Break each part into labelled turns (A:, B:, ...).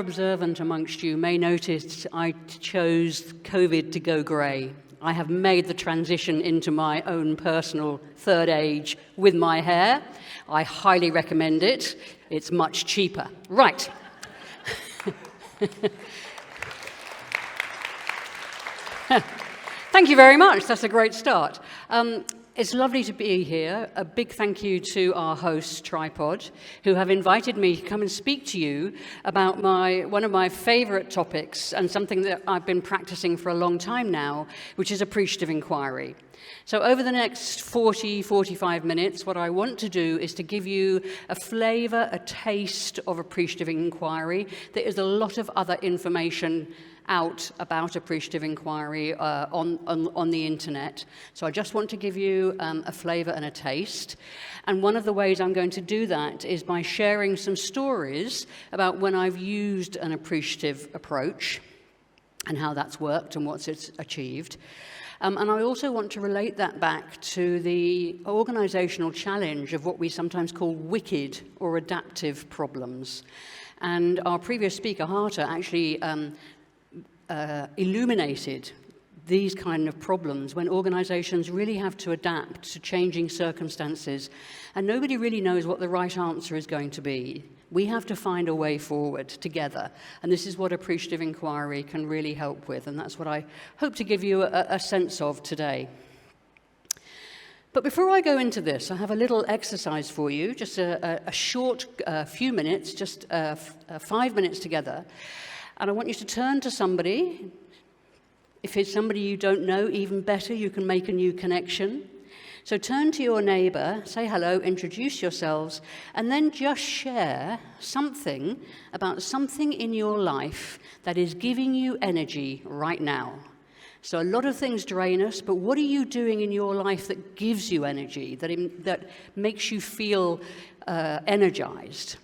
A: observant amongst you may notice I chose COVID to go grey. I have made the transition into my own personal third age with my hair. I highly recommend it. It's much cheaper. Right. Thank you very much. That's a great start. It's lovely to be here. A big thank you to our hosts, Tripod, who have invited me to come and speak to you about one of my favorite topics and something that I've been practicing for a long time now, which is appreciative inquiry. So over the next 45 minutes, what I want to do is to give you a flavor, a taste of appreciative inquiry. There is a lot of other information out about appreciative inquiry on the internet. So I just want to give you a flavor and a taste. And one of the ways I'm going to do that is by sharing some stories about when I've used an appreciative approach and how that's worked and what it's achieved. And I also want to relate that back to the organizational challenge of what we sometimes call wicked or adaptive problems. And our previous speaker, Hertta, actually illuminated these kind of problems when organizations really have to adapt to changing circumstances and nobody really knows what the right answer is going to be. We have to find a way forward together, and this is what appreciative inquiry can really help with, and that's what I hope to give you a sense of today. But before I go into this, I have a little exercise for you, just a short few minutes, just 5 minutes together. And I want you to turn to somebody. If it's somebody you don't know, even better, you can make a new connection. So turn to your neighbor, say hello, introduce yourselves, and then just share something about something in your life that is giving you energy right now. So a lot of things drain us, but what are you doing in your life that gives you energy, that makes you feel energized?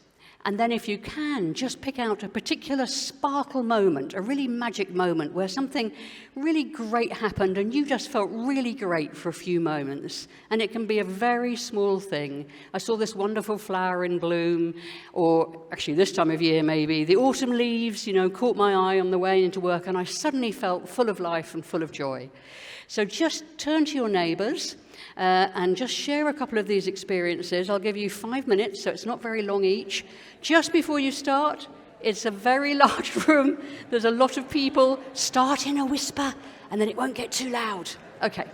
A: And then if you can, just pick out a particular sparkle moment, a really magic moment where something really great happened and you just felt really great for a few moments. And it can be a very small thing. I saw this wonderful flower in bloom, or actually this time of year maybe, the autumn leaves, caught my eye on the way into work and I suddenly felt full of life and full of joy. So just turn to your neighbors and just share a couple of these experiences. I'll give you 5 minutes, so it's not very long each. Just before you start, it's a very large room. There's a lot of people. Start in a whisper, and then it won't get too loud. Okay.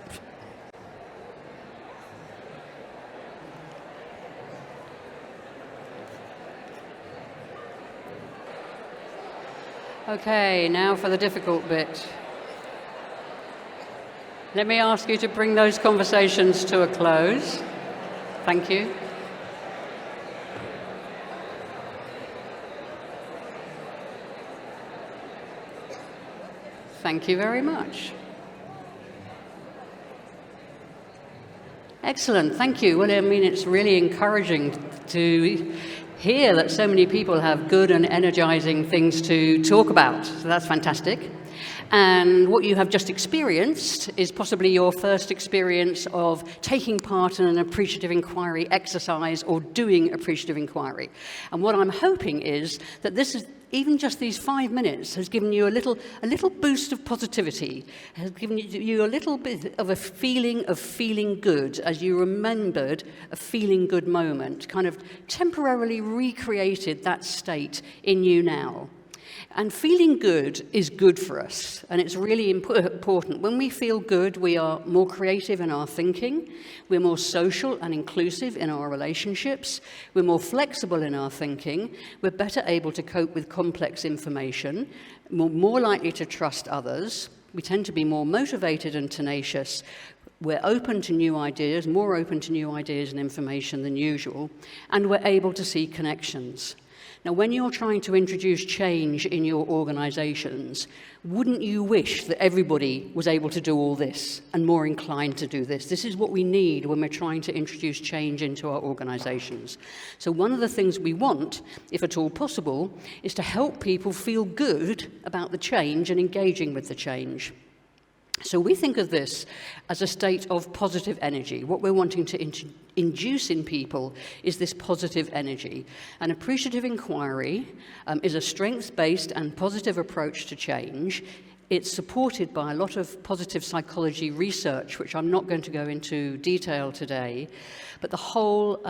A: Okay, now for the difficult bit. Let me ask you to bring those conversations to a close. Thank you. Thank you very much. Excellent, thank you. Well, it's really encouraging to hear that so many people have good and energizing things to talk about. So that's fantastic. And what you have just experienced is possibly your first experience of taking part in an appreciative inquiry exercise or doing appreciative inquiry. And what I'm hoping is that this is, even just these 5 minutes has given you a little boost of positivity, has given you a little bit of a feeling of feeling good as you remembered a feeling good moment, kind of temporarily recreated that state in you now. And feeling good is good for us, and it's really important. When we feel good, we are more creative in our thinking, we're more social and inclusive in our relationships, we're more flexible in our thinking, we're better able to cope with complex information, more likely to trust others, we tend to be more motivated and tenacious, we're open to new ideas, more open to new ideas and information than usual, and we're able to see connections. Now, when you're trying to introduce change in your organizations, wouldn't you wish that everybody was able to do all this and more inclined to do this? This is what we need when we're trying to introduce change into our organizations. So one of the things we want, if at all possible, is to help people feel good about the change and engaging with the change. So we think of this as a state of positive energy. What we're wanting to induce in people is this positive energy. An appreciative inquiry is a strengths-based and positive approach to change. It's supported by a lot of positive psychology research, which I'm not going to go into detail today, but the whole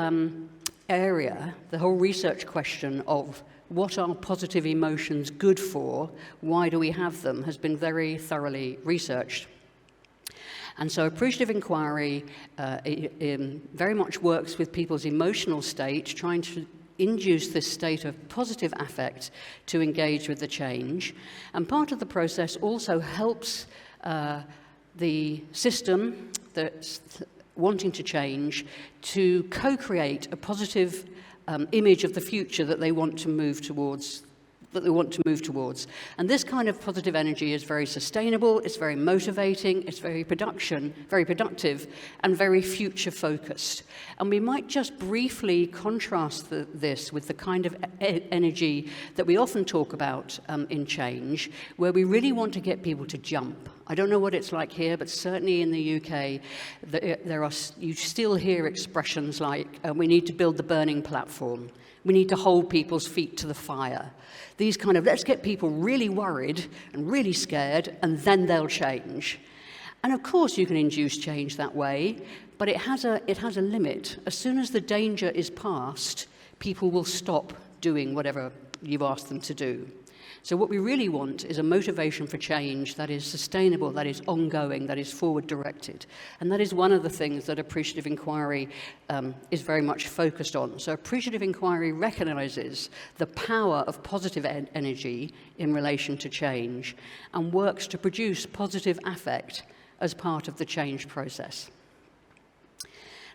A: area, the whole research question of what are positive emotions good for, why do we have them, has been very thoroughly researched. And so appreciative inquiry very much works with people's emotional state, trying to induce this state of positive affect to engage with the change. And part of the process also helps the system that's wanting to change to co-create a positive image of the future that they want to move towards. And this kind of positive energy is very sustainable, it's very motivating, it's very productive, and very future-focused. And we might just briefly contrast this with the kind of energy that we often talk about in change, where we really want to get people to jump. I don't know what it's like here, but certainly in the UK, you still hear expressions like, we need to build the burning platform. We need to hold people's feet to the fire. These kind of, let's get people really worried and really scared, and then they'll change. And of course you can induce change that way, but it has a limit. As soon as the danger is past, people will stop doing whatever you've asked them to do. So what we really want is a motivation for change that is sustainable, that is ongoing, that is forward-directed. And that is one of the things that appreciative inquiry is very much focused on. So appreciative inquiry recognizes the power of positive energy in relation to change and works to produce positive affect as part of the change process.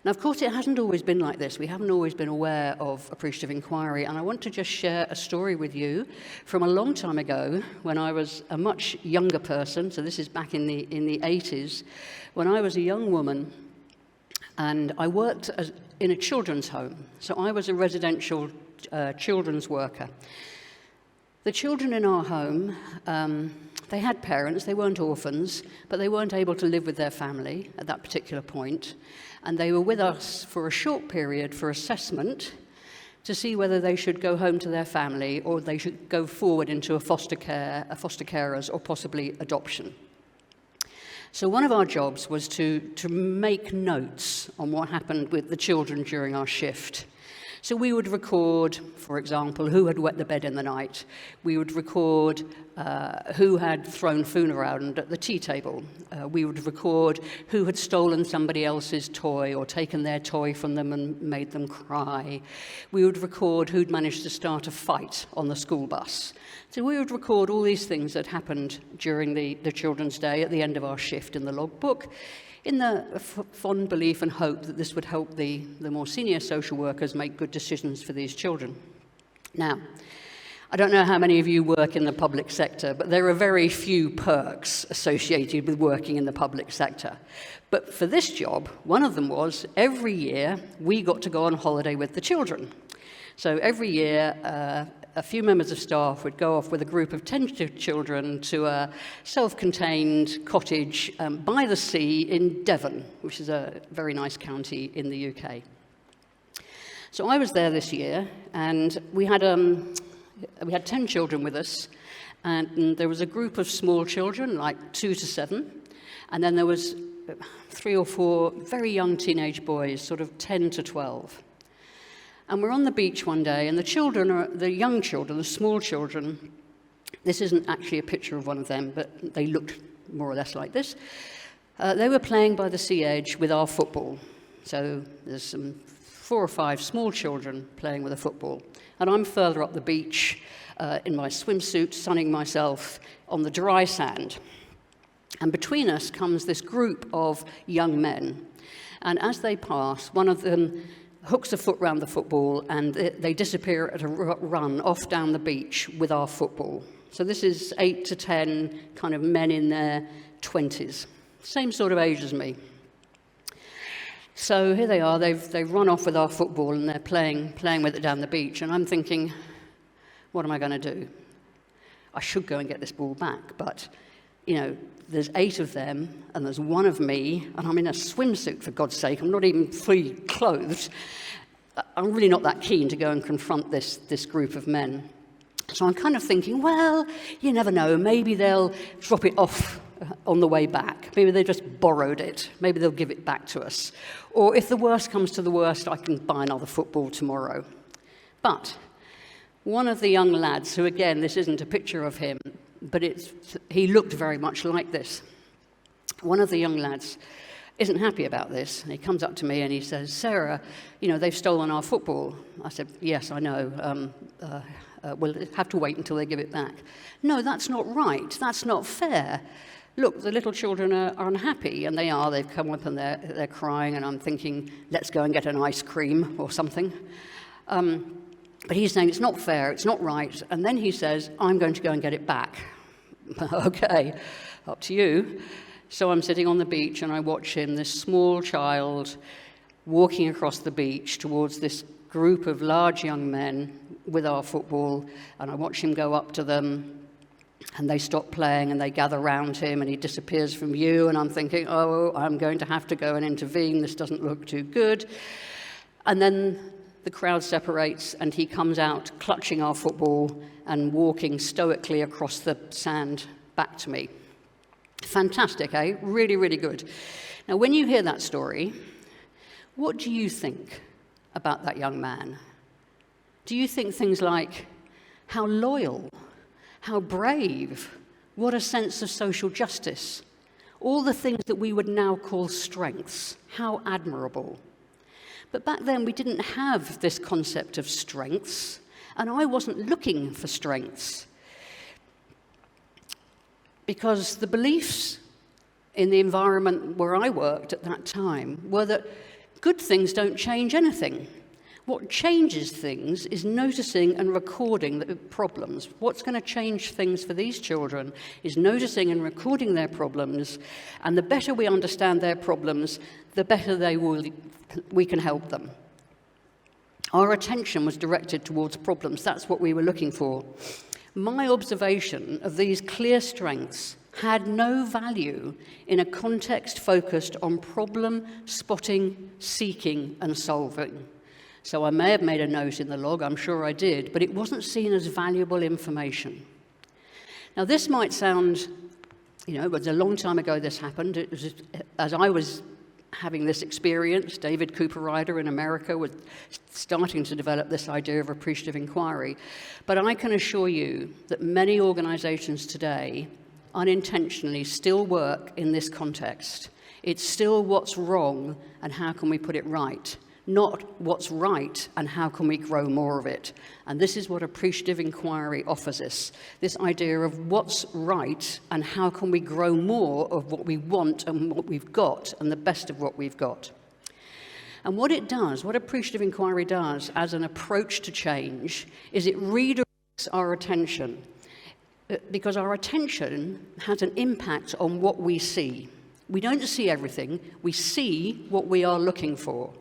A: Now, of course, it hasn't always been like this. We haven't always been aware of appreciative inquiry, and I want to just share a story with you from a long time ago when I was a much younger person. So this is back in the 80s, when I was a young woman, and I worked in a children's home. So I was a residential children's worker. The children in our home, they had parents, they weren't orphans, but they weren't able to live with their family at that particular point. And they were with us for a short period for assessment to see whether they should go home to their family or they should go forward into a foster carers, or possibly adoption. So one of our jobs was to make notes on what happened with the children during our shift. So we would record, for example, who had wet the bed in the night. We would record who had thrown food around at the tea table. We would record who had stolen somebody else's toy or taken their toy from them and made them cry. We would record who'd managed to start a fight on the school bus. So we would record all these things that happened during the children's day at the end of our shift in the logbook, in the fond belief and hope that this would help the more senior social workers make good decisions for these children. Now, I don't know how many of you work in the public sector, but there are very few perks associated with working in the public sector. But for this job, one of them was every year we got to go on holiday with the children. So every year, a few members of staff would go off with a group of 10 children to a self-contained cottage by the sea in Devon, which is a very nice county in the UK. So I was there this year, and we had 10 children with us, and there was a group of small children, like 2 to 7, and then there was 3 or 4 very young teenage boys, sort of 10 to 12. And we're on the beach one day, and the young children, the small children, this isn't actually a picture of one of them, but they looked more or less like this. They were playing by the sea edge with our football. So there's some 4 or 5 small children playing with a football. And I'm further up the beach in my swimsuit, sunning myself on the dry sand. And between us comes this group of young men. And as they pass, one of them hooks a foot round the football, and they disappear at a run off down the beach with our football. So this is 8 to 10 kind of men in their 20s, same sort of age as me. So here they are, they've run off with our football, and they're playing with it down the beach, and I'm thinking, what am I going to do? I should go and get this ball back, but there's 8 of them, and there's 1 of me, and I'm in a swimsuit, for God's sake. I'm not even fully clothed. I'm really not that keen to go and confront this group of men. So I'm kind of thinking, well, you never know. Maybe they'll drop it off on the way back. Maybe they just borrowed it. Maybe they'll give it back to us. Or if the worst comes to the worst, I can buy another football tomorrow. But one of the young lads, who again, this isn't a picture of him, but he looked very much like this. One of the young lads isn't happy about this. And he comes up to me and he says, Sarah, they've stolen our football. I said, yes, I know. We'll have to wait until they give it back. No, that's not right. That's not fair. Look, the little children are unhappy, and they are. They've come up and they're crying, and I'm thinking, let's go and get an ice cream or something. But he's saying it's not fair, it's not right, and then he says, I'm going to go and get it back. Okay, up to you. So I'm sitting on the beach, and I watch him, this small child, walking across the beach towards this group of large young men with our football, and I watch him go up to them, and they stop playing and they gather round him and he disappears from view, and I'm thinking, oh, I'm going to have to go and intervene. This doesn't look too good. And then the crowd separates and he comes out clutching our football and walking stoically across the sand back to me. Fantastic, eh? Really, really good. Now, when you hear that story, what do you think about that young man? Do you think things like, how loyal, how brave, what a sense of social justice, all the things that we would now call strengths, how admirable. But back then we didn't have this concept of strengths, and I wasn't looking for strengths, because the beliefs in the environment where I worked at that time were that good things don't change anything. What changes things is noticing and recording the problems. What's going to change things for these children is noticing and recording their problems, and the better we understand their problems, the better we can help them. Our attention was directed towards problems. That's what we were looking for. My observation of these clear strengths had no value in a context focused on problem spotting, seeking, and solving. So I may have made a note in the log, I'm sure I did, but it wasn't seen as valuable information. Now this might sound, it was a long time ago this happened. It was as I was having this experience, David Cooper Ryder in America was starting to develop this idea of appreciative inquiry. But I can assure you that many organizations today unintentionally still work in this context. It's still what's wrong and how can we put it right, not what's right and how can we grow more of it. And this is what appreciative inquiry offers us, this idea of what's right and how can we grow more of what we want and what we've got and the best of what we've got. And what it does, what appreciative inquiry does as an approach to change, is it redirects our attention, because our attention has an impact on what we see. We don't see everything, we see what we are looking for.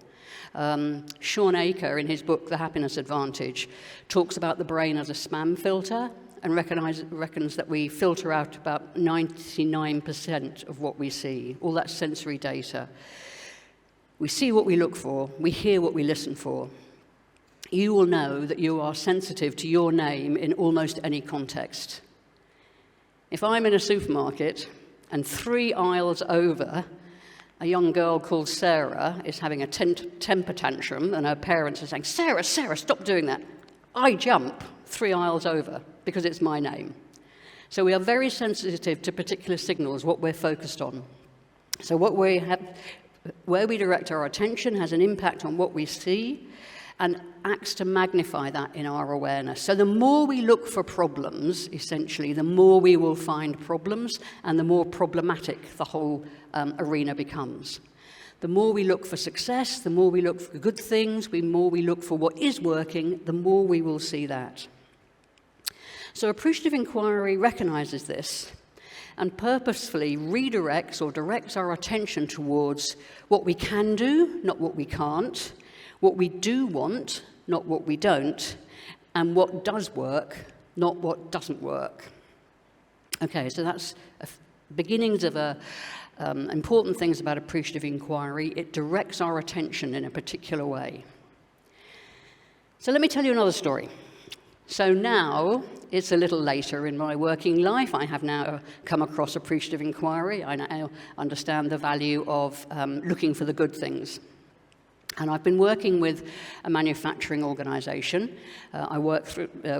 A: Sean Aker, in his book, The Happiness Advantage, talks about the brain as a spam filter and reckons that we filter out about 99% of what we see, all that sensory data. We see what we look for, we hear what we listen for. You will know that you are sensitive to your name in almost any context. If I'm in a supermarket and 3 aisles over, a young girl called Sarah is having a temper tantrum, and her parents are saying, Sarah, stop doing that. I jump 3 aisles over because it's my name. So we are very sensitive to particular signals, what we're focused on. So where we direct our attention has an impact on what we see and acts to magnify that in our awareness. So the more we look for problems, essentially, the more we will find problems and the more problematic the whole arena becomes. The more we look for success, the more we look for good things, the more we look for what is working, the more we will see that. So appreciative inquiry recognizes this and purposefully redirects or directs our attention towards what we can do, not what we can't, what we do want, not what we don't, and what does work, not what doesn't work. Okay, so that's beginnings of important things about appreciative inquiry. It directs our attention in a particular way. So let me tell you another story. So now, it's a little later in my working life. I have now come across appreciative inquiry. I now understand the value of looking for the good things. And I've been working with a manufacturing organisation. I work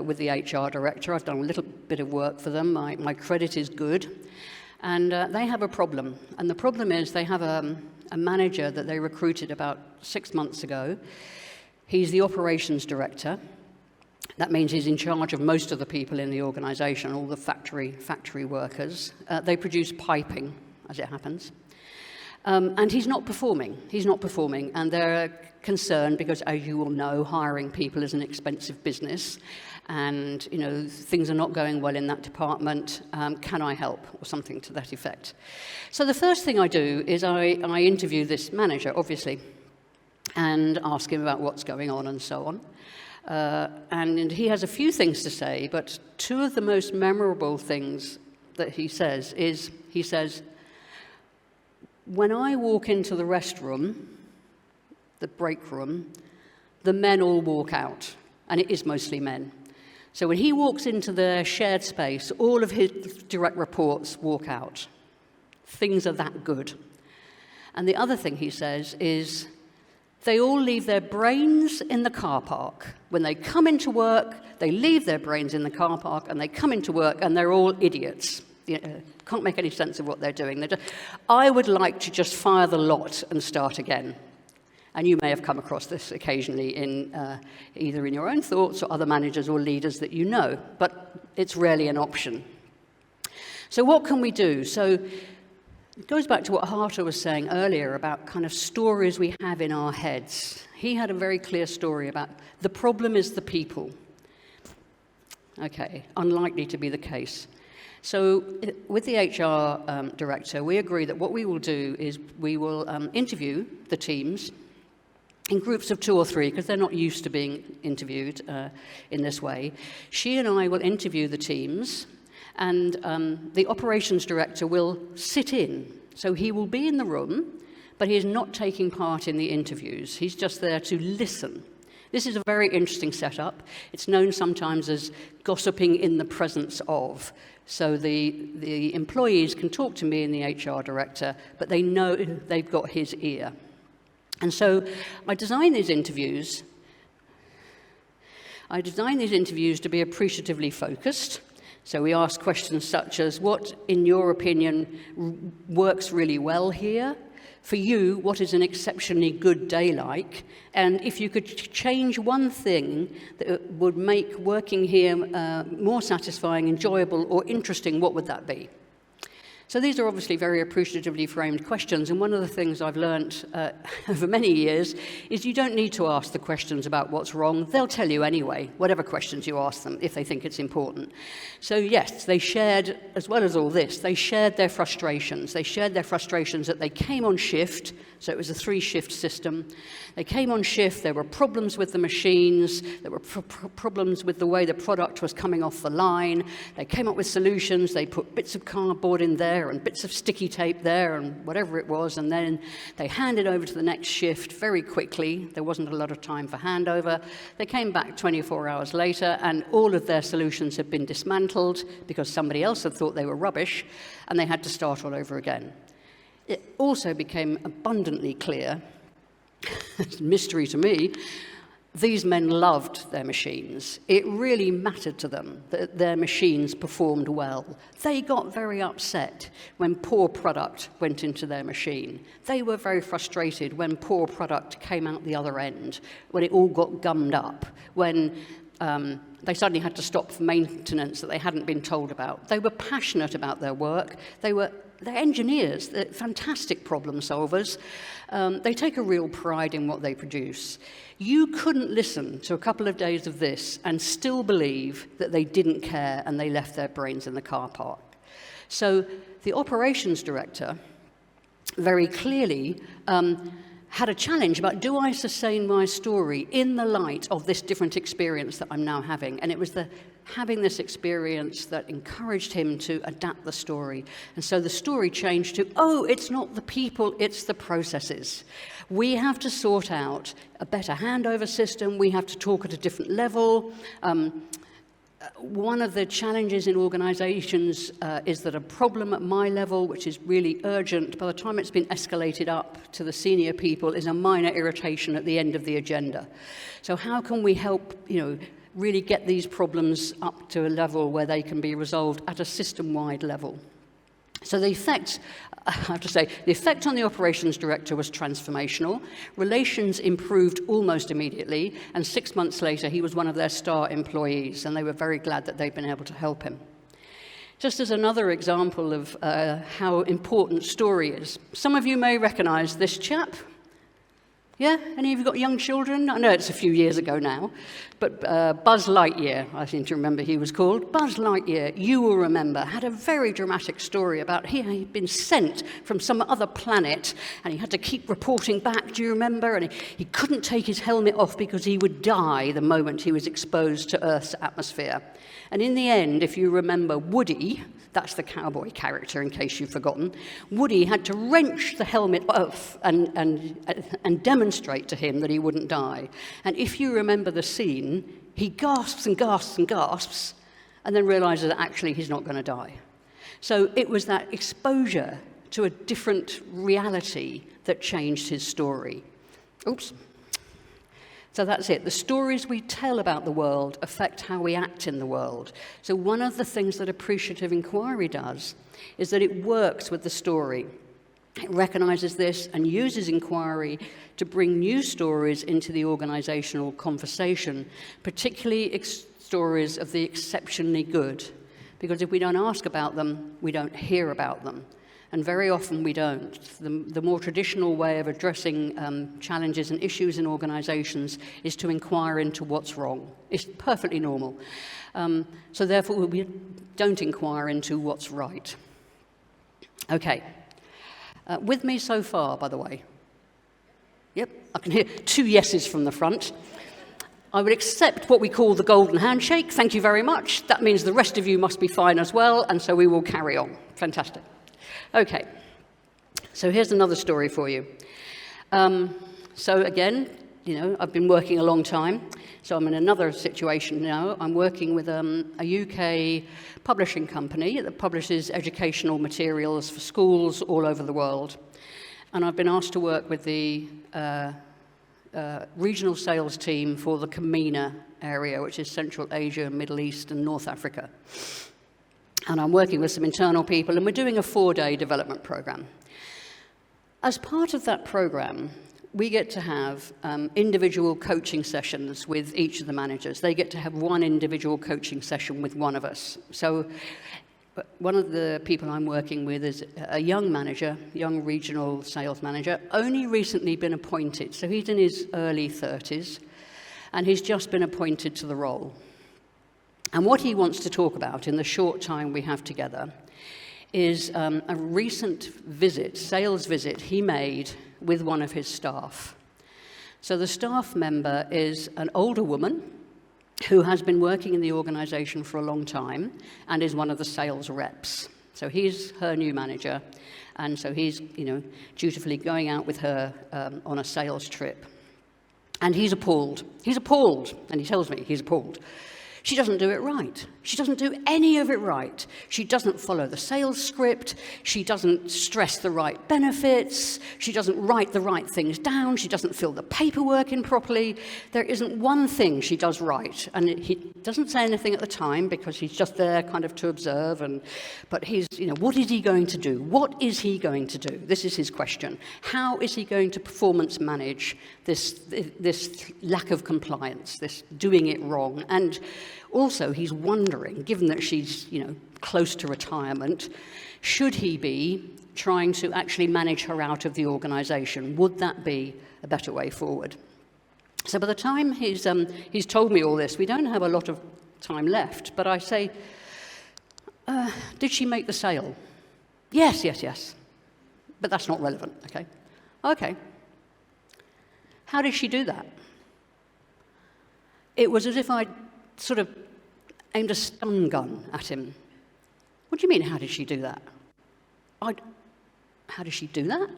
A: with the HR director. I've done a little bit of work for them. My credit is good. And they have a problem. And the problem is they have a manager that they recruited about 6 months ago. He's the operations director. That means he's in charge of most of the people in the organisation, all the factory workers. They produce piping, as it happens. And he's not performing. And they're concerned because, as you all know, hiring people is an expensive business. And, you know, things are not going well in that department. Can I help? Or something to that effect. So the first thing I do is I interview this manager, obviously, and ask him about what's going on and so on. And he has a few things to say, but two of the most memorable things that he says is, he says, when I walk into the restroom, the break room, the men all walk out, and it is mostly men. So when he walks into the shared space, all of his direct reports walk out. Things are that good. And the other thing he says is, they all leave their brains in the car park. When they come into work, they leave their brains in the car park, and they come into work, and they're all idiots. Can't make any sense of what they're doing. I would like to just fire the lot and start again. And you may have come across this occasionally either in your own thoughts or other managers or leaders that you know, but it's rarely an option. So what can we do? So it goes back to what Hertta was saying earlier about kind of stories we have in our heads. He had a very clear story about the problem is the people. Okay, unlikely to be the case. So with the HR director, we agree that what we will do is we will interview the teams in groups of 2 or 3, because they're not used to being interviewed in this way. She and I will interview the teams, and the operations director will sit in. So he will be in the room, but he is not taking part in the interviews. He's just there to listen. This is a very interesting setup. It's known sometimes as gossiping in the presence of. So the employees can talk to me and the HR director, but they know they've got his ear. And so I design these interviews to be appreciatively focused. So we ask questions such as, what, in your opinion, works really well here? For you, what is an exceptionally good day like? And if you could change one thing that would make working here more satisfying, enjoyable, or interesting, what would that be? So these are obviously very appreciatively framed questions, and one of the things I've learnt over many years is you don't need to ask the questions about what's wrong. They'll tell you anyway, whatever questions you ask them, if they think it's important. So yes, they shared, as well as all this, they shared their frustrations. They shared their frustrations that they came on shift, so it was a 3-shift system. They came on shift, there were problems with the machines, there were problems with the way the product was coming off the line. They came up with solutions, they put bits of cardboard in there, and bits of sticky tape there and whatever it was, and then they handed over to the next shift very quickly. There wasn't a lot of time for handover. They came back 24 hours later, and all of their solutions had been dismantled because somebody else had thought they were rubbish, and they had to start all over again. It also became abundantly clear, it's a mystery to me, these men loved their machines. It really mattered to them that their machines performed well. They got very upset when poor product went into their machine. They were very frustrated when poor product came out the other end, when it all got gummed up, when they suddenly had to stop for maintenance that they hadn't been told about. They were passionate about their work. They're engineers, they're fantastic problem solvers. They take a real pride in what they produce. You couldn't listen to a couple of days of this and still believe that they didn't care and they left their brains in the car park. So the operations director very clearly had a challenge about, do I sustain my story in the light of this different experience that I'm now having? And it was having this experience that encouraged him to adapt the story. And so the story changed to, oh, it's not the people, it's the processes. We have to sort out a better handover system. We have to talk at a different level. One of the challenges in organizations is that a problem at my level, which is really urgent, by the time it's been escalated up to the senior people, is a minor irritation at the end of the agenda. So how can we help, really get these problems up to a level where they can be resolved at a system-wide level? So the effect, I have to say, the effect on the operations director was transformational. Relations improved almost immediately, and 6 months later, he was one of their star employees, and they were very glad that they'd been able to help him. Just as another example of how important story is, some of you may recognize this chap. Yeah? Any of you got young children? I know it's a few years ago now, but Buzz Lightyear, I seem to remember he was called. Buzz Lightyear, you will remember, had a very dramatic story about he'd been sent from some other planet, and he had to keep reporting back, do you remember? And he couldn't take his helmet off because he would die the moment he was exposed to Earth's atmosphere. And in the end, if you remember Woody, that's the cowboy character, in case you've forgotten, Woody had to wrench the helmet off and demonstrate to him that he wouldn't die. And if you remember the scene, he gasps and gasps and gasps, and then realizes that actually he's not going to die. So it was that exposure to a different reality that changed his story. Oops. So that's it. The stories we tell about the world affect how we act in the world. So one of the things that Appreciative Inquiry does is that it works with the story. It recognizes this and uses inquiry to bring new stories into the organizational conversation, particularly stories of the exceptionally good. Because if we don't ask about them, we don't hear about them. And very often we don't. The more traditional way of addressing challenges and issues in organizations is to inquire into what's wrong. It's perfectly normal. So therefore, we don't inquire into what's right. Okay. With me so far, by the way? Yep, I can hear 2 yeses from the front. I would accept what we call the golden handshake. Thank you very much. That means the rest of you must be fine as well, and so we will carry on. Fantastic. Okay, so here's another story for you. So again, I've been working a long time, so I'm in another situation now. I'm working with a UK publishing company that publishes educational materials for schools all over the world. And I've been asked to work with the regional sales team for the CAMENA area, which is Central Asia, Middle East, and North Africa. And I'm working with some internal people, and we're doing a 4-day development program. As part of that program, we get to have individual coaching sessions with each of the managers. They get to have one individual coaching session with one of us. So one of the people I'm working with is a young manager, young regional sales manager, only recently been appointed. So he's in his early 30s, and he's just been appointed to the role. And what he wants to talk about in the short time we have together is a recent sales visit he made with one of his staff. So the staff member is an older woman who has been working in the organization for a long time and is one of the sales reps. So he's her new manager, and so he's, dutifully going out with her on a sales trip. And he's appalled. He's appalled, and he tells me he's appalled. She doesn't do it right. She doesn't do any of it right. She doesn't follow the sales script. She doesn't stress the right benefits. She doesn't write the right things down. She doesn't fill the paperwork in properly. There isn't one thing she does right. And he doesn't say anything at the time because he's just there kind of to observe. But he's, what is he going to do? What is he going to do? This is his question. How is he going to performance manage this lack of compliance, this doing it wrong? And also, he's wondering, given that she's, close to retirement, should he be trying to actually manage her out of the organization? Would that be a better way forward? So by the time he's told me all this, we don't have a lot of time left, but I say, did she make the sale? Yes. But that's not relevant, okay? Okay. How did she do that? It was as if I'd sort of aimed a stun gun at him. What do you mean, how did she do that? How did she do that?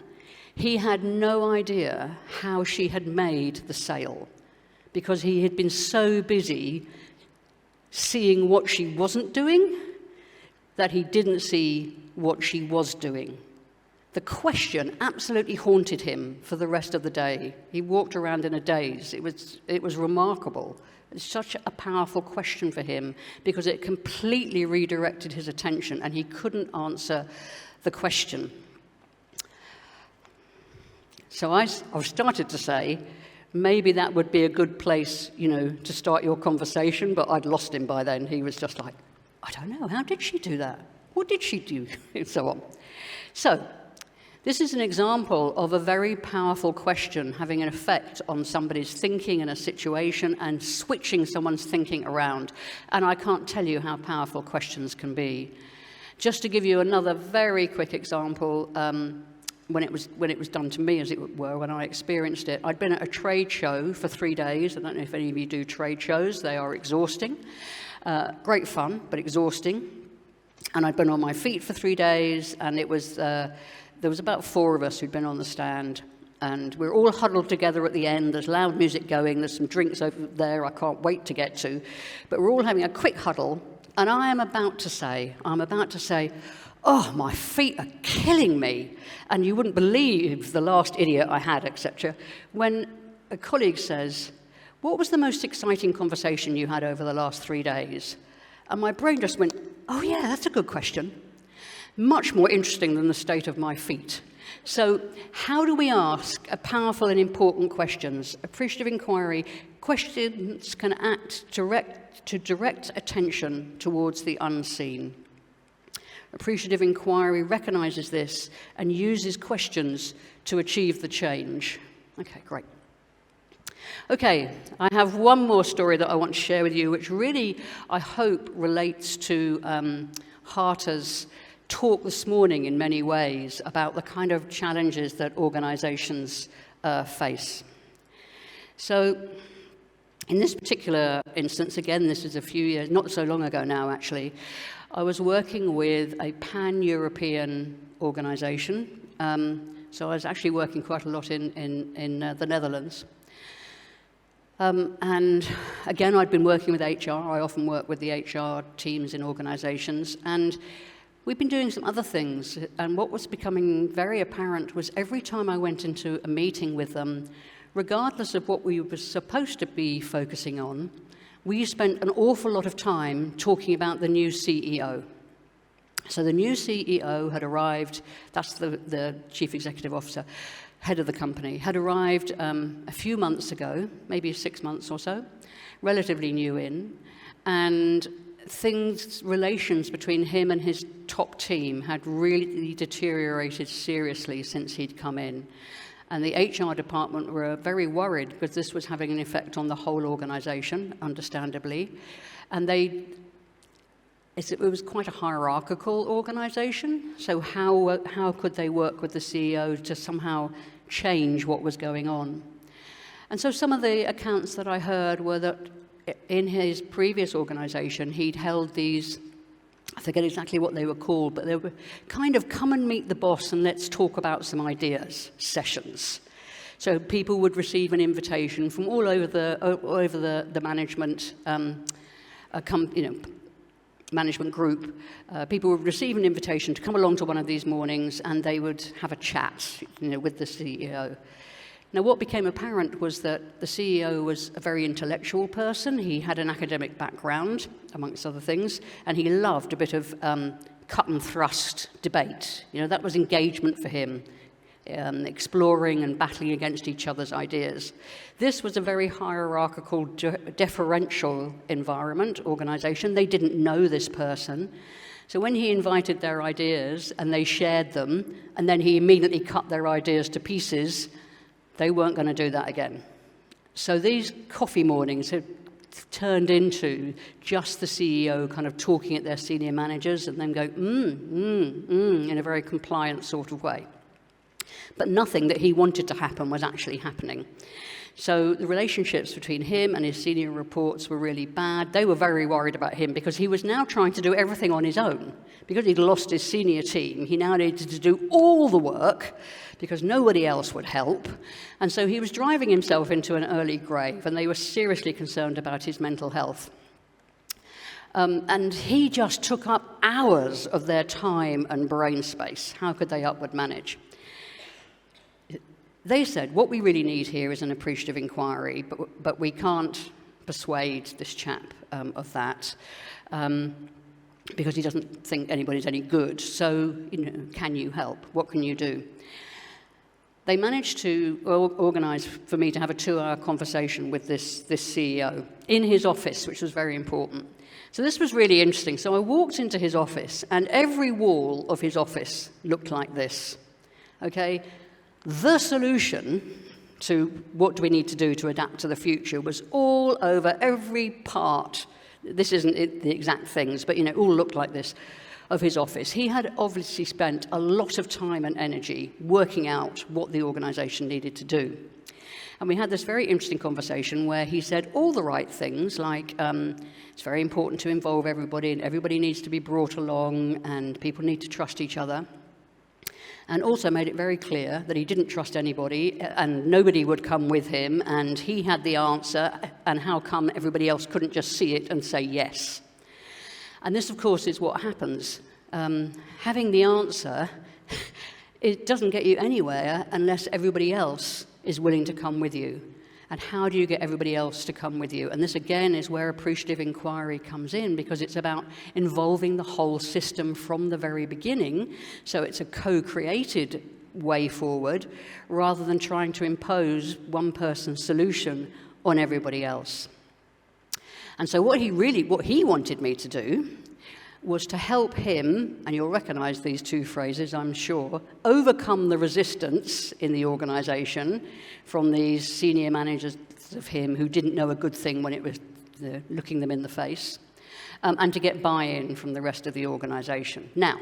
A: He had no idea how she had made the sale because he had been so busy seeing what she wasn't doing that he didn't see what she was doing. The question absolutely haunted him for the rest of the day. He walked around in a daze. It was remarkable. It's such a powerful question for him because it completely redirected his attention and he couldn't answer the question. So I started to say, maybe that would be a good place, to start your conversation, but I'd lost him by then. He was just like, I don't know, how did she do that? What did she do? And so on. So, this is an example of a very powerful question having an effect on somebody's thinking in a situation and switching someone's thinking around. And I can't tell you how powerful questions can be. Just to give you another very quick example, when it was done to me, as it were, when I experienced it, I'd been at a trade show for 3 days. I don't know if any of you do trade shows. They are exhausting. Great fun, but exhausting. And I'd been on my feet for 3 days, and it was... There was about 4 of us who'd been on the stand, and we're all huddled together at the end. There's loud music going. There's some drinks over there I can't wait to get to. But we're all having a quick huddle, and I'm about to say, oh, my feet are killing me. And you wouldn't believe the last idiot I had, etc. When a colleague says, what was the most exciting conversation you had over the last 3 days? And my brain just went, oh, yeah, that's a good question. Much more interesting than the state of my feet. So how do we ask powerful and important questions? Appreciative inquiry, questions can act to direct attention towards the unseen. Appreciative inquiry recognizes this and uses questions to achieve the change. Okay, great. Okay, I have one more story that I want to share with you, which really, I hope, relates to Hertta's talk this morning in many ways about the kind of challenges that organizations face. So in this particular instance, again, this is a few years, not so long ago now actually, I was working with a pan-European organization. So I was actually working quite a lot in the Netherlands. And again, I'd been working with HR. I often work with the HR teams in organizations. And we've been doing some other things, and what was becoming very apparent was every time I went into a meeting with them, regardless of what we were supposed to be focusing on, we spent an awful lot of time talking about the new CEO. So the new CEO had arrived, that's the chief executive officer, head of the company, had arrived a few months ago, maybe 6 months or so, relatively new in, and relations between him and his top team had really deteriorated seriously since he'd come in. And the HR department were very worried because this was having an effect on the whole organization, understandably. And it was quite a hierarchical organization. So how could they work with the CEO to somehow change what was going on? And so some of the accounts that I heard were that in his previous organization, he'd held these, I forget exactly what they were called, but they were kind of come and meet the boss and let's talk about some ideas sessions. So people would receive an invitation from all over the management, management group. People would receive an invitation to come along to one of these mornings, and they would have a chat, with the CEO. Now, what became apparent was that the CEO was a very intellectual person. He had an academic background, amongst other things, and he loved a bit of cut and thrust debate. That was engagement for him, exploring and battling against each other's ideas. This was a very hierarchical, deferential environment, organization. They didn't know this person. So when he invited their ideas and they shared them, and then he immediately cut their ideas to pieces, they weren't going to do that again. So these coffee mornings had turned into just the CEO kind of talking at their senior managers and then going, in a very compliant sort of way. But nothing that he wanted to happen was actually happening. So the relationships between him and his senior reports were really bad. They were very worried about him because he was now trying to do everything on his own. Because he'd lost his senior team, he now needed to do all the work because nobody else would help. And so he was driving himself into an early grave, and they were seriously concerned about his mental health. And he just took up hours of their time and brain space. How could they upward manage? They said, what we really need here is an appreciative inquiry, but we can't persuade this chap of that. Because he doesn't think anybody's any good. So, can you help? What can you do? They managed to organise for me to have a 2-hour conversation with this CEO in his office, which was very important. So this was really interesting. So I walked into his office, and every wall of his office looked like this. Okay? The solution to what do we need to do to adapt to the future was all over every part. This isn't the exact things, but it all looked like this, of his office. He had obviously spent a lot of time and energy working out what the organisation needed to do. And we had this very interesting conversation where he said all the right things, like it's very important to involve everybody, and everybody needs to be brought along, and people need to trust each other. And also made it very clear that he didn't trust anybody and nobody would come with him, and he had the answer, and how come everybody else couldn't just see it and say yes? And this, of course, is what happens. Having the answer, it doesn't get you anywhere unless everybody else is willing to come with you. And how do you get everybody else to come with you? And this, again, is where appreciative inquiry comes in, because it's about involving the whole system from the very beginning. So it's a co-created way forward, rather than trying to impose one person's solution on everybody else. And so what he wanted me to do was to help him, and you'll recognize these two phrases, I'm sure, overcome the resistance in the organization from these senior managers of him who didn't know a good thing when it was looking them in the face, and to get buy-in from the rest of the organization. Now,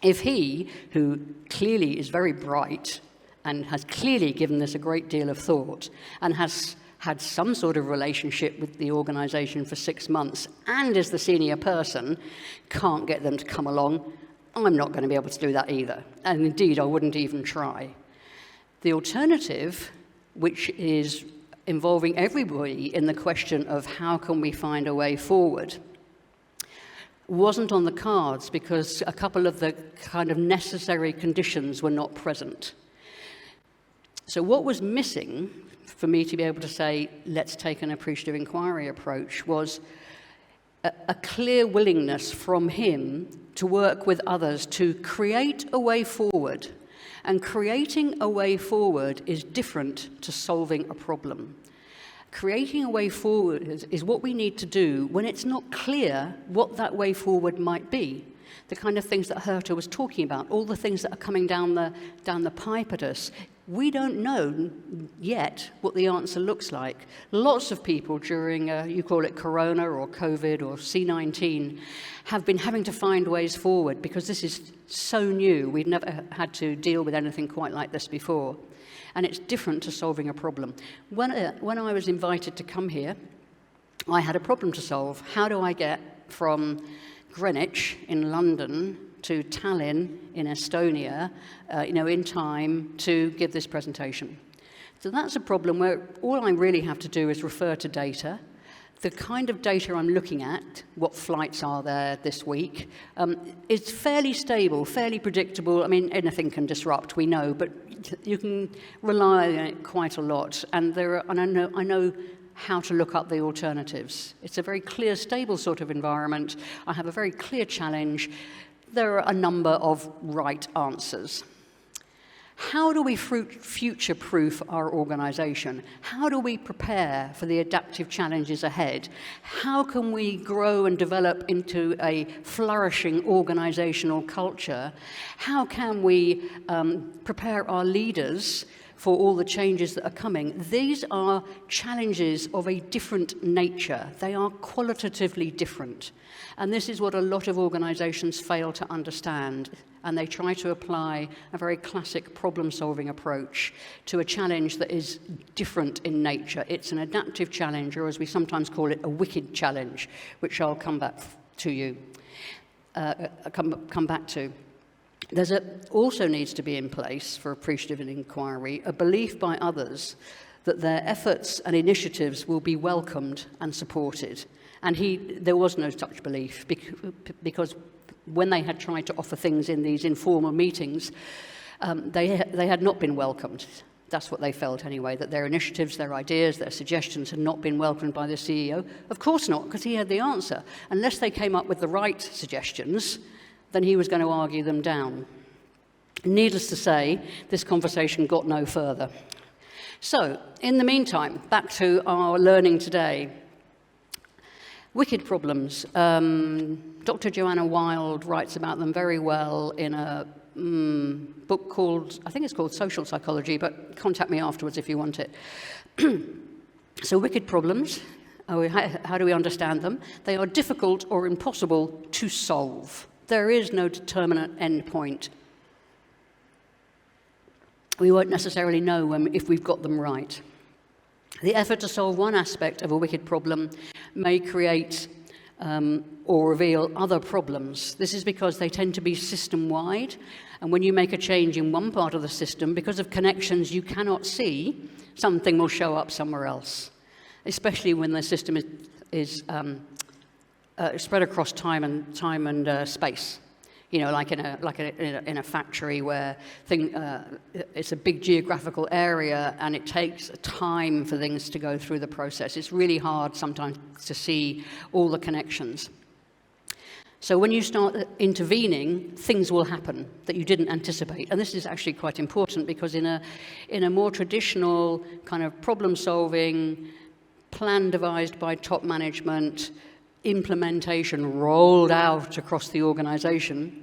A: if he, who clearly is very bright and has clearly given this a great deal of thought and has had some sort of relationship with the organization for 6 months and is the senior person, can't get them to come along, I'm not going to be able to do that either. And indeed, I wouldn't even try. The alternative, which is involving everybody in the question of how can we find a way forward, wasn't on the cards because a couple of the kind of necessary conditions were not present. So what was missing for me to be able to say, let's take an appreciative inquiry approach, was a clear willingness from him to work with others to create a way forward. And creating a way forward is different to solving a problem. Creating a way forward is what we need to do when it's not clear what that way forward might be. The kind of things that Hertta was talking about, all the things that are coming down the pipe at us. We don't know yet what the answer looks like. Lots of people during, you call it Corona or COVID or C-19, have been having to find ways forward because this is so new. We've never had to deal with anything quite like this before. And it's different to solving a problem. When I was invited to come here, I had a problem to solve. How do I get from Greenwich in London to Tallinn in Estonia, in time to give this presentation? So that's a problem where all I really have to do is refer to data. The kind of data I'm looking at, what flights are there this week, is fairly stable, fairly predictable. I mean, anything can disrupt, we know, but you can rely on it quite a lot. And I know how to look up the alternatives. It's a very clear, stable sort of environment. I have a very clear challenge. There are a number of right answers. How do we future-proof our organization? How do we prepare for the adaptive challenges ahead? How can we grow and develop into a flourishing organizational culture? How can we prepare our leaders for all the changes that are coming. These are challenges of a different nature. They are qualitatively different. And this is what a lot of organizations fail to understand. And they try to apply a very classic problem-solving approach to a challenge that is different in nature. It's an adaptive challenge, or as we sometimes call it, a wicked challenge, which I'll come back to you. Come back to. Also needs to be in place for appreciative inquiry a belief by others that their efforts and initiatives will be welcomed and supported. And there was no such belief because when they had tried to offer things in these informal meetings, they had not been welcomed. That's what they felt anyway, that their initiatives, their ideas, their suggestions had not been welcomed by the CEO. Of course not, because he had the answer. Unless they came up with the right suggestions, then he was going to argue them down. Needless to say, this conversation got no further. So, in the meantime, back to our learning today. Wicked problems. Dr. Joanna Wild writes about them very well in a book called, I think it's called Social Psychology, but contact me afterwards if you want it. So wicked problems, how do we understand them? They are difficult or impossible to solve. There is no determinate endpoint. We won't necessarily know if we've got them right. The effort to solve one aspect of a wicked problem may create or reveal other problems. This is because they tend to be system-wide, and when you make a change in one part of the system, because of connections you cannot see, something will show up somewhere else, especially when the system is spread across time and space. You know, like in a factory where it's a big geographical area and it takes time for things to go through the process. It's really hard sometimes to see all the connections. So when you start intervening, things will happen that you didn't anticipate. And this is actually quite important because in a more traditional kind of problem-solving, plan devised by top management, implementation rolled out across the organization,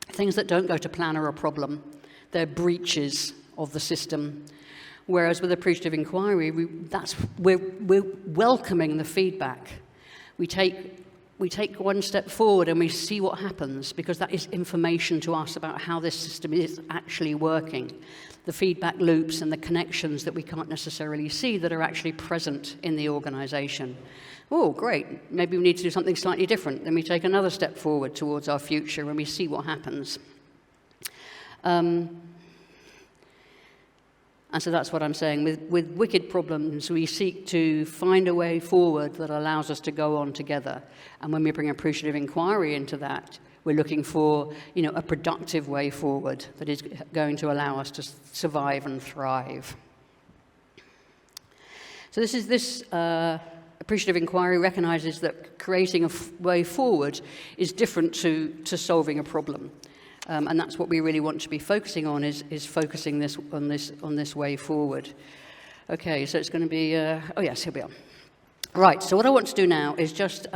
A: things that don't go to plan are a problem. They're breaches of the system. Whereas with appreciative inquiry, we're welcoming the feedback. We take one step forward and we see what happens, because that is information to us about how this system is actually working. The feedback loops and the connections that we can't necessarily see that are actually present in the organization. Oh, great, maybe we need to do something slightly different. Then we take another step forward towards our future and we see what happens. And so that's what I'm saying. With wicked problems, we seek to find a way forward that allows us to go on together. And when we bring appreciative inquiry into that, we're looking for, a productive way forward that is going to allow us to survive and thrive. So this appreciative inquiry recognizes that creating a way forward is different to solving a problem. And that's what we really want to be focusing on, is focusing on this way forward. Okay, so it's going to be, oh yes, here we are. Right, so what I want to do now is just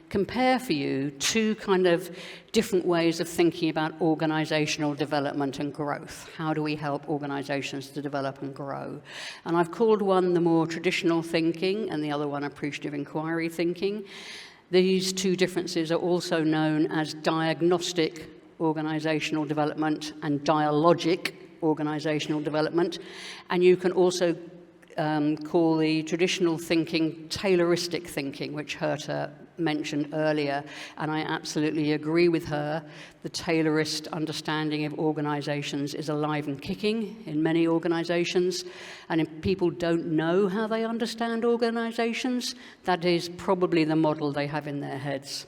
A: compare for you two kind of different ways of thinking about organizational development and growth. How do we help organizations to develop and grow? And I've called one the more traditional thinking and the other one appreciative inquiry thinking. These two differences are also known as diagnostic organizational development and dialogic organizational development. And you can also call the traditional thinking Tayloristic thinking, which Hertta mentioned earlier, and I absolutely agree with her. The Taylorist understanding of organizations is alive and kicking in many organizations, and if people don't know how they understand organizations, that is probably the model they have in their heads.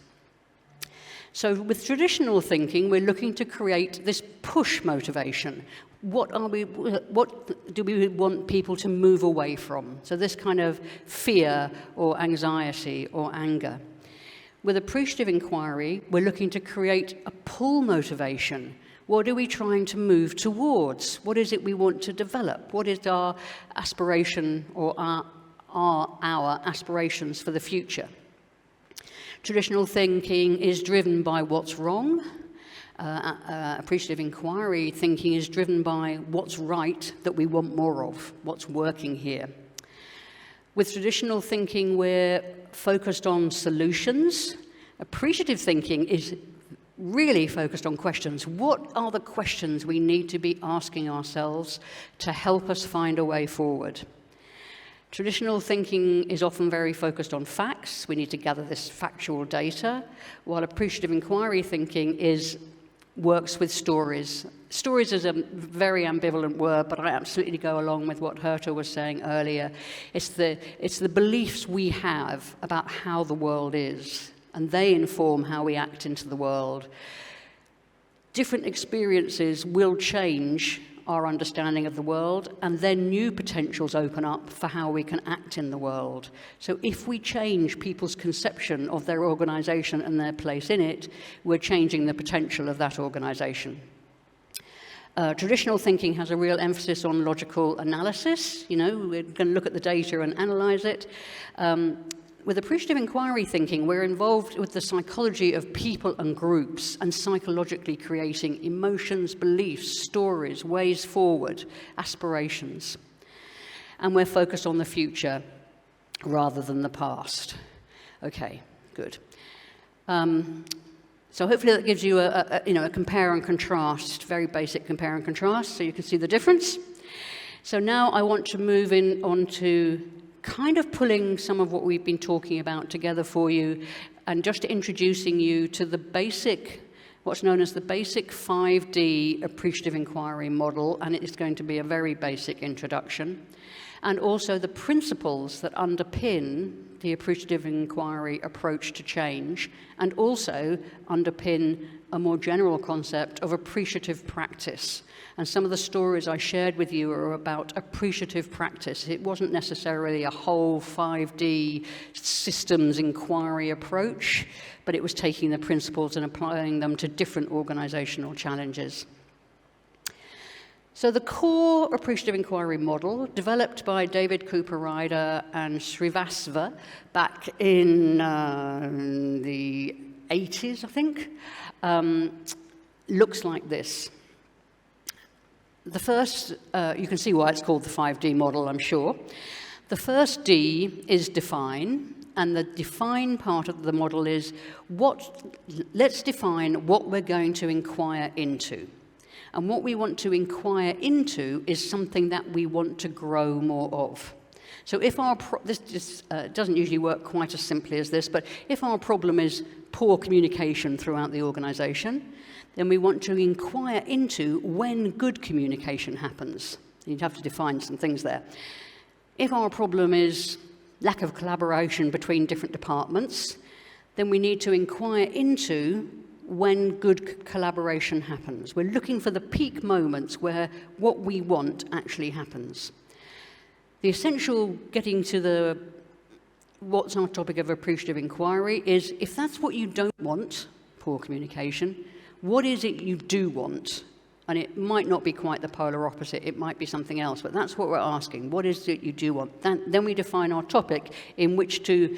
A: So with traditional thinking, we're looking to create this push motivation. What do we want people to move away from? So this kind of fear or anxiety or anger. With appreciative inquiry, we're looking to create a pull motivation. What are we trying to move towards? What is it we want to develop? What is our aspiration or our aspirations for the future? Traditional thinking is driven by what's wrong, Appreciative inquiry thinking is driven by what's right that we want more of, what's working here. With traditional thinking, we're focused on solutions. Appreciative thinking is really focused on questions. What are the questions we need to be asking ourselves to help us find a way forward? Traditional thinking is often very focused on facts. We need to gather this factual data, while appreciative inquiry thinking works with stories. Stories is a very ambivalent word, but I absolutely go along with what Hertta was saying earlier. It's the beliefs we have about how the world is, and they inform how we act into the world. Different experiences will change our understanding of the world, and then new potentials open up for how we can act in the world. So if we change people's conception of their organization and their place in it, we're changing the potential of that organization. Traditional thinking has a real emphasis on logical analysis. You know, we're going to look at the data and analyze it. With appreciative inquiry thinking, we're involved with the psychology of people and groups and psychologically creating emotions, beliefs, stories, ways forward, aspirations. And we're focused on the future rather than the past. Okay, good. So hopefully that gives you a compare and contrast, very basic compare and contrast, so you can see the difference. So now I want to move on to kind of pulling some of what we've been talking about together for you and just introducing you to the basic, what's known as the basic 5D appreciative inquiry model, and it is going to be a very basic introduction, and also the principles that underpin the appreciative inquiry approach to change, and also underpin a more general concept of appreciative practice. And some of the stories I shared with you are about appreciative practice. It wasn't necessarily a whole 5D systems inquiry approach, but it was taking the principles and applying them to different organizational challenges. So the core appreciative inquiry model, developed by David Cooper Ryder and Srivastava back in the 80s, I think, looks like this. The first, you can see why it's called the 5D model, I'm sure. The first D is define, and the define part of the model is let's define what we're going to inquire into. And what we want to inquire into is something that we want to grow more of. So if this doesn't usually work quite as simply as this, but if our problem is poor communication throughout the organization, then we want to inquire into when good communication happens. You'd have to define some things there. If our problem is lack of collaboration between different departments, then we need to inquire into when good collaboration happens. We're looking for the peak moments where what we want actually happens. The essential getting to what's our topic of appreciative inquiry is, if that's what you don't want, poor communication, what is it you do want? And it might not be quite the polar opposite, it might be something else, but that's what we're asking. What is it you do want? Then we define our topic into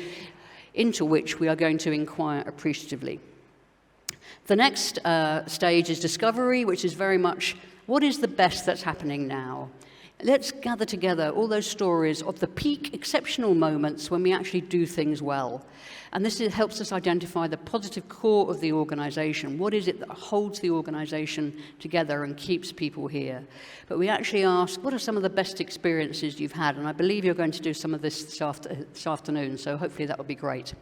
A: which we are going to inquire appreciatively. The next stage is discovery, which is very much, what is the best that's happening now? Let's gather together all those stories of the peak exceptional moments when we actually do things well. And this helps us identify the positive core of the organization. What is it that holds the organization together and keeps people here? But we actually ask, what are some of the best experiences you've had? And I believe you're going to do some of this afternoon, so hopefully that will be great.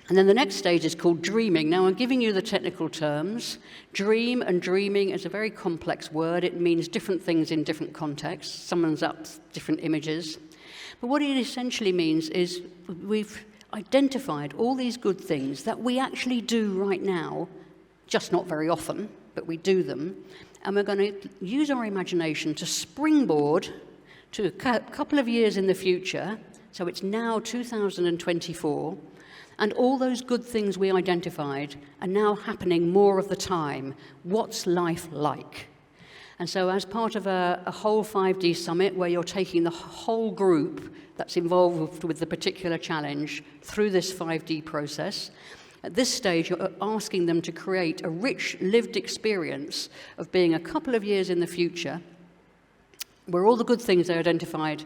A: And then the next stage is called dreaming. Now, I'm giving you the technical terms. Dream and dreaming is a very complex word. It means different things in different contexts, summons up different images. But what it essentially means is we've identified all these good things that we actually do right now, just not very often, but we do them. And we're going to use our imagination to springboard to a couple of years in the future. So it's now 2024. And all those good things we identified are now happening more of the time. What's life like? And so as part of a whole 5D summit, where you're taking the whole group that's involved with the particular challenge through this 5D process, At this stage, you're asking them to create a rich, lived experience of being a couple of years in the future, where all the good things they identified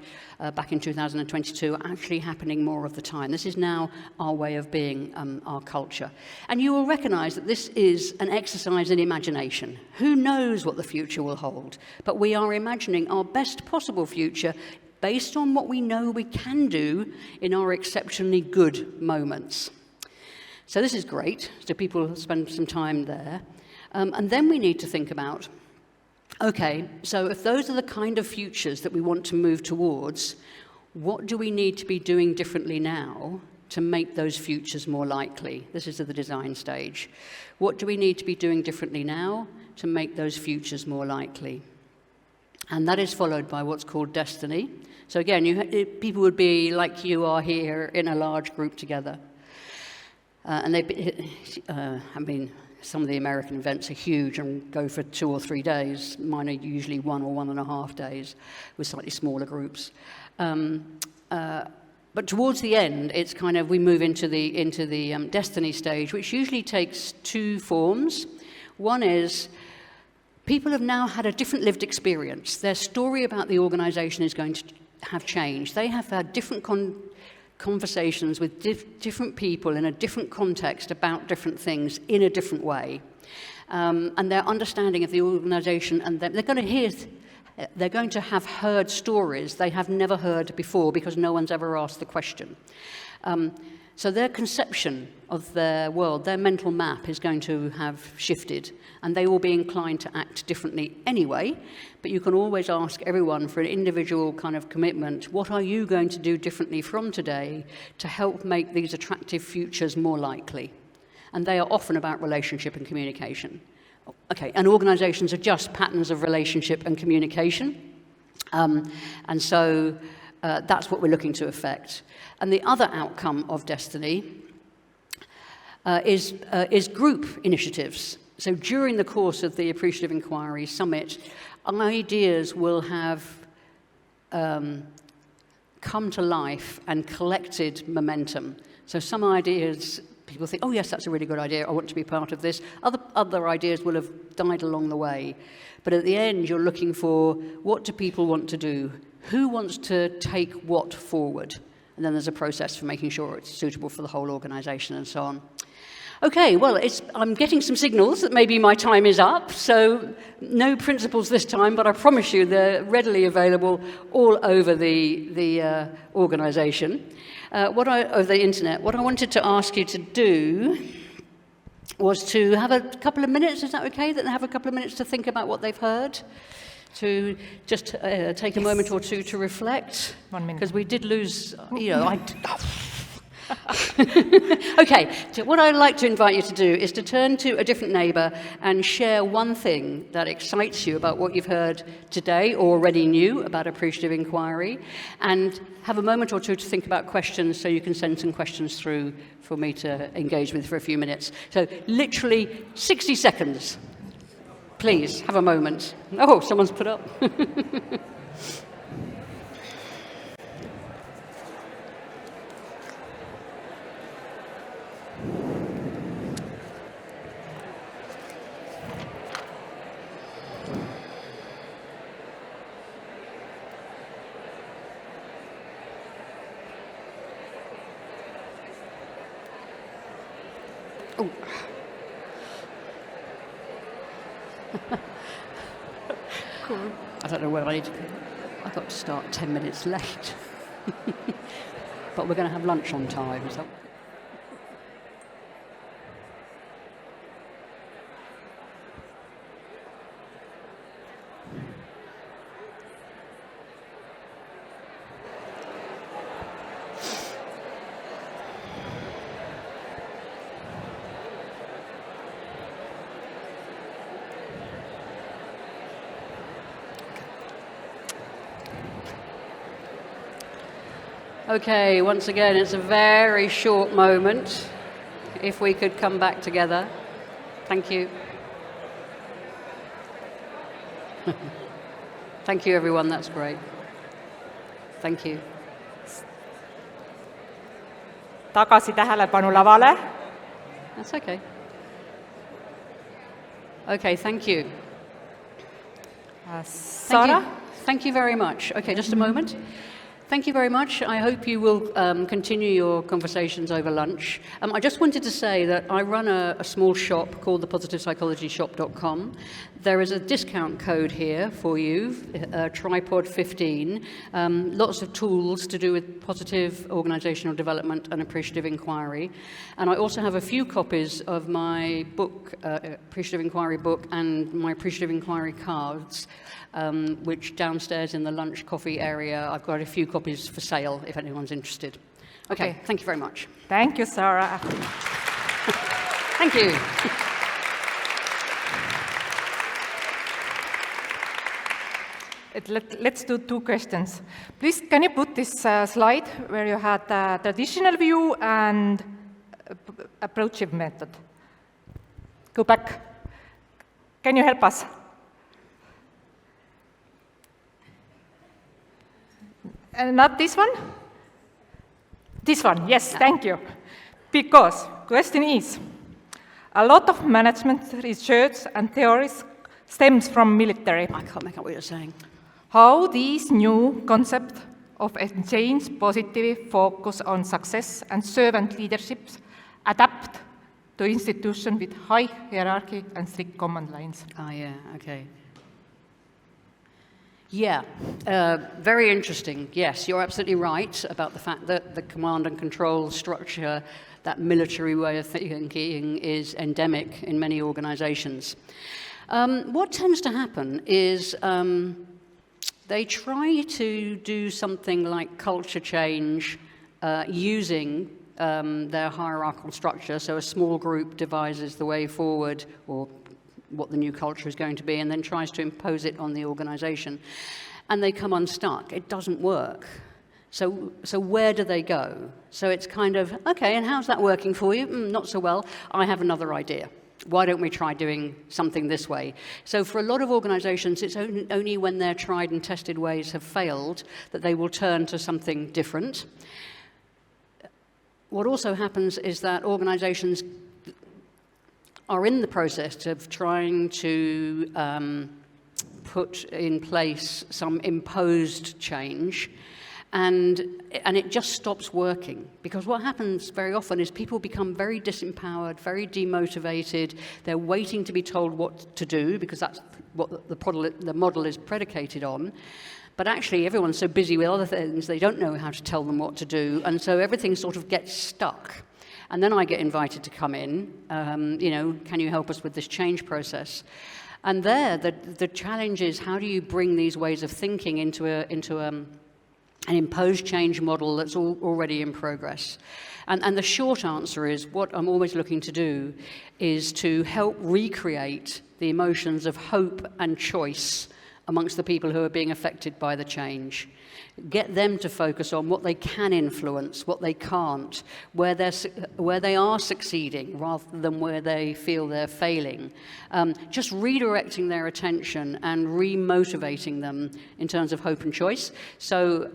A: back in 2022 are actually happening more of the time. This is now our way of being, our culture. And you will recognize that this is an exercise in imagination. Who knows what the future will hold? But we are imagining our best possible future based on what we know we can do in our exceptionally good moments. So this is great. So people spend some time there. And then we need to think about, okay, so if those are the kind of futures that we want to move towards, what do we need to be doing differently now to make those futures more likely? This is at the design stage. What do we need to be doing differently now to make those futures more likely? And that is followed by what's called destiny. So again, people would be like you are here in a large group together. Some of the American events are huge and go for 2 or 3 days. Mine are usually 1 or 1.5 days with slightly smaller groups. But towards the end, it's kind of, we move into the destiny stage, which usually takes 2 forms. One is, people have now had a different lived experience. Their story about the organization is going to have changed. They have had different conversations with different people in a different context about different things in a different way. And their understanding of the organization, and they're going to have heard stories they have never heard before because no one's ever asked the question. So their conception of their world, their mental map is going to have shifted, and they will be inclined to act differently anyway. But you can always ask everyone for an individual kind of commitment. What are you going to do differently from today to help make these attractive futures more likely? And they are often about relationship and communication. Okay, and organizations are just patterns of relationship and communication. And so that's what we're looking to affect. And the other outcome of destiny is group initiatives. So during the course of the Appreciative Inquiry Summit, ideas will have come to life and collected momentum. So some ideas, people think, oh yes, that's a really good idea, I want to be part of this. Other ideas will have died along the way. But at the end, you're looking for, what do people want to do? Who wants to take what forward? And then there's a process for making sure it's suitable for the whole organization and so on. Okay, well, I'm getting some signals that maybe my time is up, so no principles this time, but I promise you they're readily available all over the organization, over the internet. What I wanted to ask you to do was to have a couple of minutes, is that okay? That they have a couple of minutes to think about what they've heard? To just take a moment or two to reflect?
B: 1 minute.
A: Because we did lose, Okay, so what I'd like to invite you to do is to turn to a different neighbour and share one thing that excites you about what you've heard today or already knew about Appreciative Inquiry, and have a moment or two to think about questions so you can send some questions through for me to engage with for a few minutes. So literally 60 seconds. Please, have a moment. Oh, someone's put up. Oh. Cool. I don't know where I need to go. I've got to start 10 minutes late. But we're going to have lunch on time, so. Okay, once again, it's a very short moment. If we could come back together. Thank you. Thank you, everyone. That's great. Thank you.
B: Tagasi tähelepanu lavale.
A: That's okay. Okay, thank you.
B: Sarah?
A: Thank you very much. Okay, just a moment. Thank you very much. I hope you will continue your conversations over lunch. I just wanted to say that I run a small shop called the positivepsychologyshop.com. There is a discount code here for you, Tripod 15. Lots of tools to do with positive organisational development and appreciative inquiry. And I also have a few copies of my book, Appreciative Inquiry book, and my Appreciative Inquiry cards, which downstairs in the lunch coffee area, I've got a few copies for sale if anyone's interested. Okay, thank you very much.
B: Thank you, Sarah.
A: Thank you.
B: Let's do 2 questions. Please, can you put this slide where you had the traditional view and approachive method? Go back. Can you help us? Not this one? This one, yes, thank you. Because question is, a lot of management research and theories stems from military.
A: I can't make out what you're saying.
B: How these new concepts of exchange, positive focus on success and servant leaderships adapt to institutions with high hierarchy and strict command lines?
A: Ah, yeah, okay. Yeah, very interesting. Yes, you're absolutely right about the fact that the command and control structure, that military way of thinking, is endemic in many organizations. What tends to happen is they try to do something like culture change using their hierarchical structure. So a small group devises the way forward, or what the new culture is going to be, and then tries to impose it on the organization. And they come unstuck. It doesn't work. So where do they go? So it's kind of, okay, and how's that working for you? Not so well. I have another idea. Why don't we try doing something this way? So for a lot of organizations, it's only when their tried and tested ways have failed that they will turn to something different. What also happens is that organizations are in the process of trying to put in place some imposed change, and it just stops working. Because what happens very often is people become very disempowered, very demotivated. They're waiting to be told what to do, because that's what the model is predicated on. But actually, everyone's so busy with other things, they don't know how to tell them what to do, and so everything sort of gets stuck. And then I get invited to come in, can you help us with this change process? And there, the challenge is, how do you bring these ways of thinking into an imposed change model that's already in progress? And the short answer is, what I'm always looking to do is to help recreate the emotions of hope and choice amongst the people who are being affected by the change. Get them to focus on what they can influence, what they can't, where they are succeeding rather than where they feel they're failing. Just redirecting their attention and re-motivating them in terms of hope and choice. So,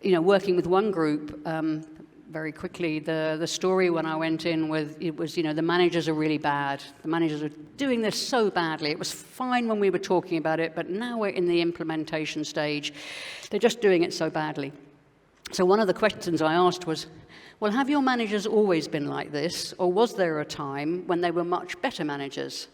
A: working with one group, very quickly, the story when I went in was the managers are really bad. The managers are doing this so badly. It was fine when we were talking about it, but now we're in the implementation stage. They're just doing it so badly. So one of the questions I asked was, well, have your managers always been like this, or was there a time when they were much better managers?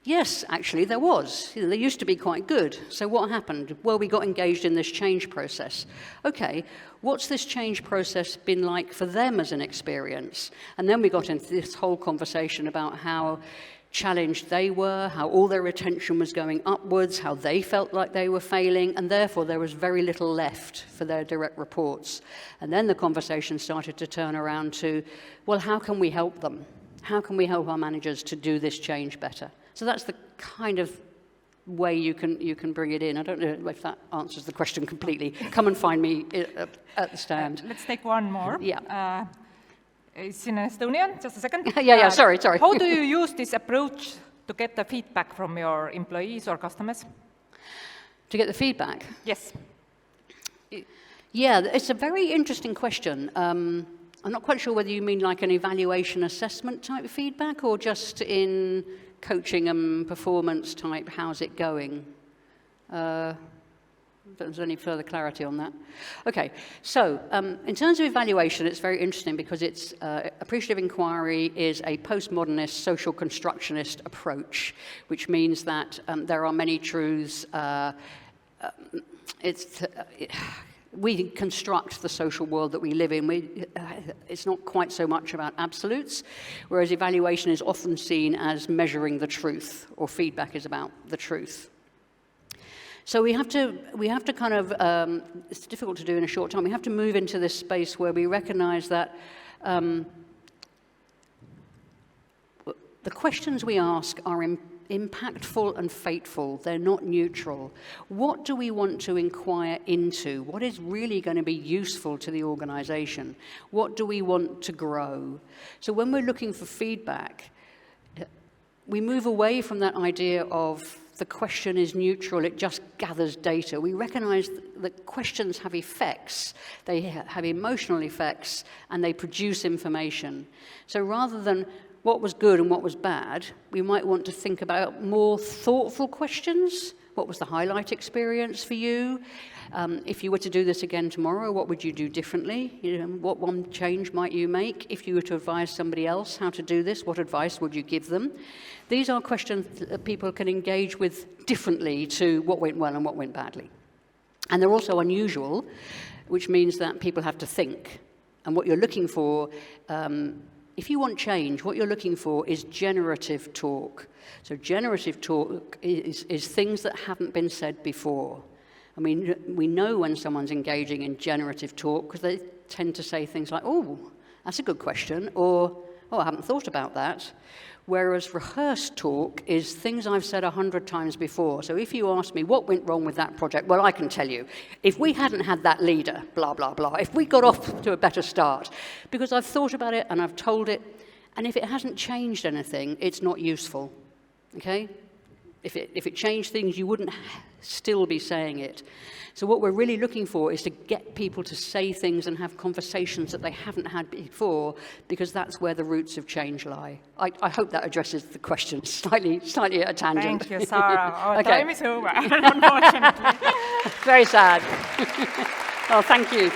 A: Yes, actually, there was. They used to be quite good. So what happened? Well, we got engaged in this change process. Okay, what's this change process been like for them as an experience? And then we got into this whole conversation about how challenged they were, how all their attention was going upwards, how they felt like they were failing, and therefore there was very little left for their direct reports. And then the conversation started to turn around to, well, how can we help them? How can we help our managers to do this change better? So that's the kind of way you can bring it in. I don't know if that answers the question completely. Come and find me at the stand.
B: Let's take one more.
A: Yeah.
B: It's in Estonian, just a second.
A: Yeah, sorry.
B: How do you use this approach to get the feedback from your employees or customers?
A: To get the feedback?
B: Yes.
A: Yeah, it's a very interesting question. I'm not quite sure whether you mean like an evaluation assessment type of feedback or just in coaching and performance type, how's it going? If there's any further clarity on that. Okay, so in terms of evaluation, it's very interesting because it's Appreciative Inquiry is a postmodernist social constructionist approach, which means that there are many truths. We construct the social world that we live in. It's not quite so much about absolutes, whereas evaluation is often seen as measuring the truth, or feedback is about the truth. So we have to kind of, it's difficult to do in a short time, we have to move into this space where we recognize that the questions we ask are impactful and fateful. They're not neutral. What do we want to inquire into? What is really going to be useful to the organization? What do we want to grow? So when we're looking for feedback, we move away from that idea of the question is neutral, it just gathers data. We recognize that questions have effects. They have emotional effects, and they produce information. So rather than what was good and what was bad, we might want to think about more thoughtful questions. What was the highlight experience for you? If you were to do this again tomorrow, what would you do differently? You know, what one change might you make? If you were to advise somebody else how to do this, what advice would you give them? These are questions that people can engage with differently to what went well and what went badly. And they're also unusual, which means that people have to think. And what you're looking for, if you want change, what you're looking for is generative talk. So generative talk is things that haven't been said before. I mean, we know when someone's engaging in generative talk because they tend to say things like, oh, that's a good question, or, oh, I haven't thought about that. Whereas rehearsed talk is things I've said 100 times before. So if you ask me what went wrong with that project, well, I can tell you. If we hadn't had that leader, blah, blah, blah, if we got off to a better start, because I've thought about it and I've told it, and if it hasn't changed anything, it's not useful, okay? If it changed things, you wouldn't still be saying it. So what we're really looking for is to get people to say things and have conversations that they haven't had before, because that's where the roots of change lie. I hope that addresses the question, slightly at a tangent.
B: Thank you, Sarah. Our
A: Okay.
B: time is over, unfortunately.
A: Very sad. Oh, thank you.